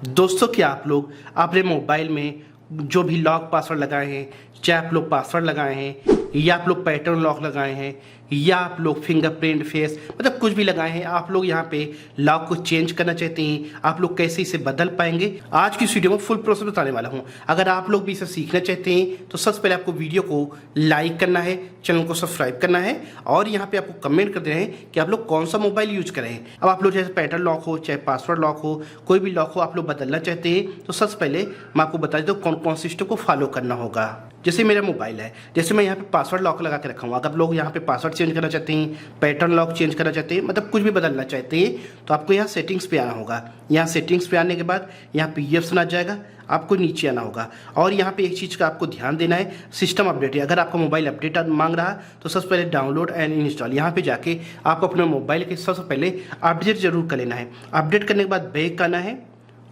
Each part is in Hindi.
दोस्तों, क्या आप लोग अपने मोबाइल में जो भी लॉक पासवर्ड लगाए हैं, चाहे आप लोग पासवर्ड लगाए हैं या आप लोग पैटर्न लॉक लगाए हैं या आप लोग फिंगरप्रिंट फेस मतलब कुछ भी लगाए हैं, आप लोग यहाँ पे लॉक को चेंज करना चाहते हैं, आप लोग कैसे इसे बदल पाएंगे, आज की इस वीडियो में फुल प्रोसेस बताने वाला हूँ। अगर आप लोग भी इसे सीखना चाहते हैं तो सबसे पहले आपको वीडियो को लाइक करना है, चैनल को सब्सक्राइब करना है और यहाँ पे आपको कमेंट कर देना है कि आप लोग कौन सा मोबाइल यूज करें। अब आप लोग चाहे पैटर्न लॉक हो, चाहे पासवर्ड लॉक हो, कोई भी लॉक हो, आप लोग बदलना चाहते हैं तो सबसे पहले मैं आपको बता देता हूँ कौन कौन सिस्टम को फॉलो करना होगा। जैसे मेरा मोबाइल है, जैसे मैं यहाँ पे पासवर्ड लॉक लगा के रखा हूँ। अगर आप लोग यहाँ पे पासवर्ड चेंज करना चाहते हैं, पैटर्न लॉक चेंज करना चाहते हैं, मतलब कुछ भी बदलना चाहते हैं तो आपको यहाँ सेटिंग्स पे आना होगा। यहाँ सेटिंग्स पे आने के बाद यहाँ पे ये ऑप्शन आ जाएगा, आपको नीचे आना होगा और यहाँ पे एक चीज़ का आपको ध्यान देना है, सिस्टम अपडेट है। अगर आपका मोबाइल अपडेट मांग रहा तो सबसे पहले डाउनलोड एंड इंस्टॉल, यहाँ पे जाके आपको अपने मोबाइल के सबसे पहले अपडेट जरूर कर लेना है। अपडेट करने के बाद बैक आना है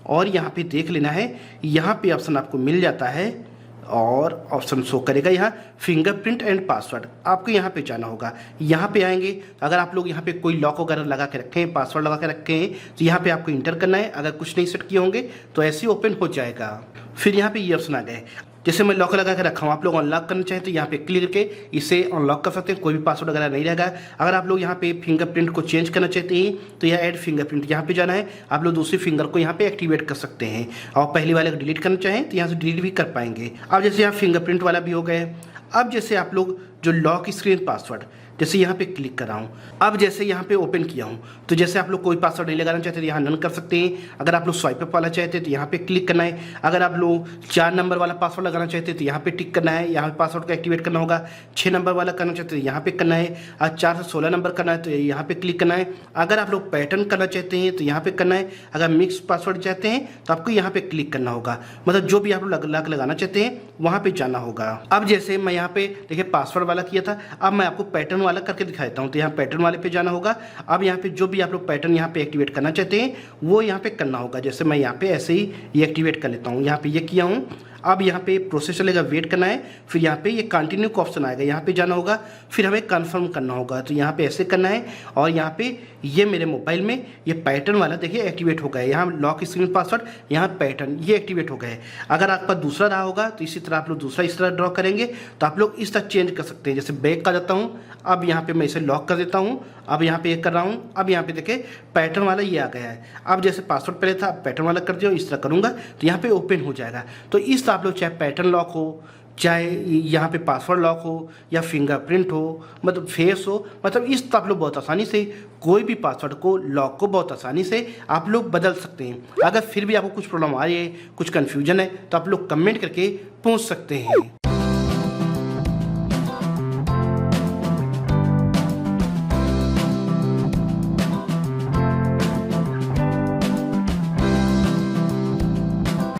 और यहाँ पे देख लेना है, यहाँ पे ऑप्शन आपको मिल जाता है और ऑप्शन शो करेगा यहाँ फिंगरप्रिंट एंड पासवर्ड। आपको यहाँ पे जाना होगा। यहाँ पे आएंगे, अगर आप लोग यहाँ पे कोई लॉक वगैरह लगा के रखे हैं, पासवर्ड लगा के रखे हैं तो यहाँ पे आपको इंटर करना है। अगर कुछ नहीं सेट किए होंगे तो ऐसे ही ओपन हो जाएगा। फिर यहाँ पे ये ऑप्शन आ गए, जैसे मैं लॉक लगा के रखा हूँ, आप लोग अनलॉक करना चाहें तो यहाँ पे क्लिक करके इसे अनलॉक कर सकते हैं, कोई भी पासवर्ड वगैरह नहीं रहेगा। अगर आप लोग यहाँ पे फिंगरप्रिंट को चेंज करना चाहते हैं तो यह ऐड फिंगरप्रिंट यहाँ पे जाना है। आप लोग दूसरी फिंगर को यहाँ पे एक्टिवेट कर सकते हैं और पहली वाले को डिलीट करना चाहें तो यहाँ से डिलीट भी कर पाएंगे। अब जैसे यहाँ फिंगरप्रिंट वाला भी हो गए। अब जैसे आप लोग जो लॉक स्क्रीन पासवर्ड, जैसे यहाँ पे क्लिक कर रहा हूँ, अब जैसे यहाँ पे ओपन किया हूँ तो जैसे आप लोग कोई पासवर्ड नहीं लगाना चाहते तो यहाँ नन कर सकते हैं। अगर आप लोग स्वाइप अप वाला चाहते हैं तो यहाँ पे क्लिक करना है। अगर आप लोग 4 नंबर वाला पासवर्ड लगाना चाहते हैं तो यहाँ पे टिक करना है, यहाँ पे पासवर्ड को एक्टिवेट करना होगा। 6 नंबर वाला करना चाहते हैं तो यहाँ पे करना है और 4 से 16 नंबर करना है तो यहाँ पे क्लिक करना है। अगर आप लोग पैटर्न करना चाहते हैं तो यहाँ पे करना है। अगर मिक्स पासवर्ड चाहते हैं तो आपको यहाँ पे क्लिक करना होगा, मतलब जो भी आप लोग लगाना चाहते हैं वहाँ पे जाना होगा। अब जैसे मैं यहाँ पे देखिए पासवर्ड वाला किया था, अब मैं आपको पैटर्न वाला करके दिखा देता हूँ। तो यहाँ पैटर्न वाले पे जाना होगा। अब यहाँ पे जो भी आप लोग पैटर्न यहाँ पे एक्टिवेट करना चाहते हैं वो यहाँ पे करना होगा। जैसे मैं यहाँ पे ऐसे ही ये एक्टिवेट कर लेता हूँ, यहाँ पे ये किया हूँ। अब यहाँ पे प्रोसेस चलेगा, वेट करना है। फिर यहाँ पे ये कंटिन्यू का ऑप्शन आएगा, यहाँ पे जाना होगा। फिर हमें कंफर्म करना होगा तो यहाँ पे ऐसे करना है और यहाँ पे ये मेरे मोबाइल में ये पैटर्न वाला देखिए एक्टिवेट हो गया है। यहाँ लॉक स्क्रीन पासवर्ड, यहाँ पैटर्न ये एक्टिवेट हो गए। अगर आपका दूसरा रहा होगा तो इसी तरह आप लोग दूसरा इस तरह ड्रॉ करेंगे तो आप लोग इस तरह चेंज कर सकते हैं। जैसे बैक का जाता हूँ, अब यहाँ पे मैं इसे लॉक कर देता हूँ। अब यहाँ पे एक कर रहा हूँ, अब यहाँ पे देखिए पैटर्न वाला ये आ गया है। अब जैसे पासवर्ड पहले था, अब पैटर्न वाला कर दिया, इस तरह करूँगा तो यहाँ पे ओपन हो जाएगा। तो इस तरह आप लोग चाहे पैटर्न लॉक हो, चाहे यहाँ पे पासवर्ड लॉक हो या फिंगरप्रिंट हो, मतलब फेस हो, मतलब इस तरह आप लोग बहुत आसानी से कोई भी पासवर्ड को, लॉक को बहुत आसानी से आप लोग बदल सकते हैं। अगर फिर भी आपको कुछ प्रॉब्लम आ रही है, कुछ कन्फ्यूजन है तो आप लोग कमेंट करके पूछ सकते हैं।